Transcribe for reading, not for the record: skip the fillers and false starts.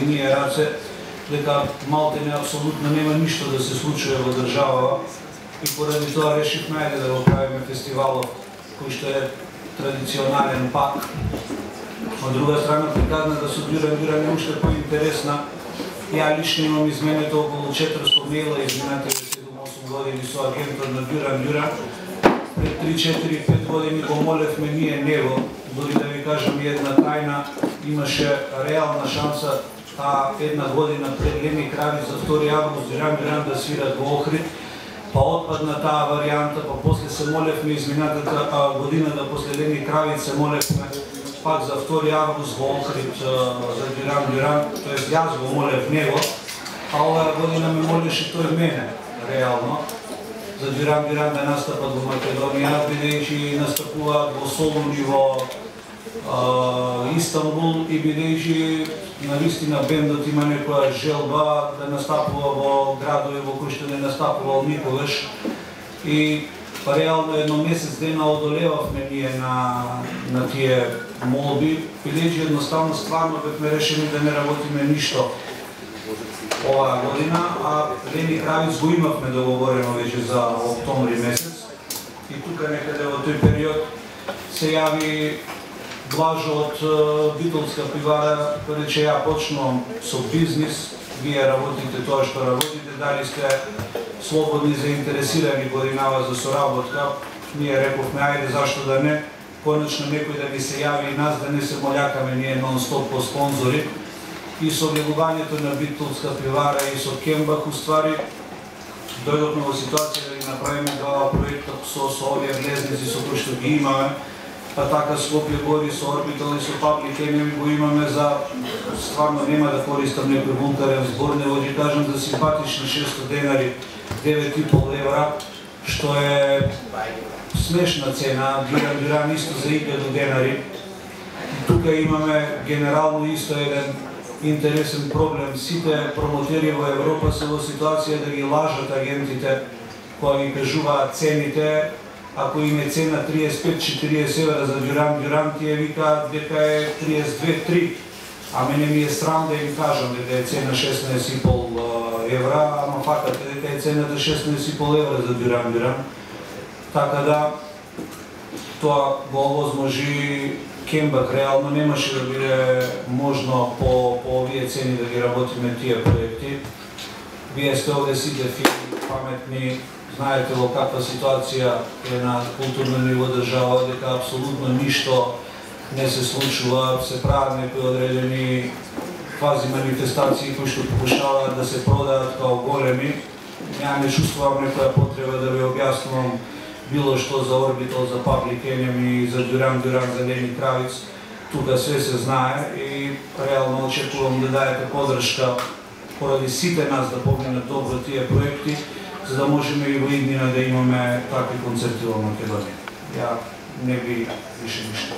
ние раце, дека малтене апсолутно нема ништо да се случува во државава и поради тоа решивме да го правиме фестивалот кој што е традиционален пак. Од друга страна, приказна да со Дюран е уште поинтересна. Ја лично имам изменето околу 400 мейла изминатите 7-8 години со агентот на Дюран. Пред 3-4-5 години го молевме ние него, дори да ви кажам една тајна, имаше реална шанса една година пред Леми Кравиц за 2 август Дюран да свират во Охрид, па отпадна таа варијанта, па после се молевме изминатата годината после Леми Кравиц се молевме пак за 2 август во Охрид за Дюран, тоест јас го молев него, а оваа година ме молеше тој мене, реално, за Дюран да настапат во Македонија, бидејќи настапуваат во Солуни во Истанбул и бидејќи навистина бендот има некоја желба да настапува во градови во кои што не настапувал никогаш и реално едно месец дена одолевавме ние на тие молби, бидејќи едноставно стварно бевме решени да не работиме ништо оваа година, а Леми Кравиц го имавме договорено веќе за октомври месец и тука некаде во тој период се јави Блажо од Битолска пивара, рече ја почнувам со бизнис, вие работите тоа што работите, дали сте слободни, заинтересирани годинава за соработка, ние рековме, ајде зашто да не, конечно некој да ни се јави и нас да не се молјакаме ние нон-стоп по спонзори и со влегувањето на Битолска пивара и со Кембах, уствари, дојдовме во ситуација да ги направиме два проекта со овие влезници со кои што ги имаме, па така Скопје гори со Орбитал и со Паблик Енеми го имаме за, стварно нема да користам некој вулгарен збор, него ќе кажам за симпатични 600 денари, 9,5 евра, што е смешна цена, Дюран исто за 1000 денари. Тука имаме генерално исто еден интересен проблем. Сите промотери во Европа се во ситуација да ги лажат агентите кои ги кажуваат цените. Ако им е цена 35-40 евра за Дюран, тие викаат дека е 32-3, а мене ми е срам да им кажам дека е цена 16,5 евра, ама факат е дека е цената 16,5 евра за Дюран. Така да, тоа го овозможи Кембак, реално немаше да биде можно по овие цени да ги работиме тие проекти. Вие сте овде сите фини, паметни, знаете во каква ситуација е на културно ниво држава, дека апсолутно ништо не се случува, се прават некои одредени квази манифестации кои што покушаваат да се продаат као големи. Ја не чувствувам некоја потреба да ви објаснувам било што за Орбитал, за Паблик Енеми, за Дюран, за Леми Кравиц. Тука све се знае и реално очекувам да даете подршка поради сите нас да поминат добро тие проекти, за да можеме и во иднина да имаме такви концерти во Македонија. Ја не би више ништо.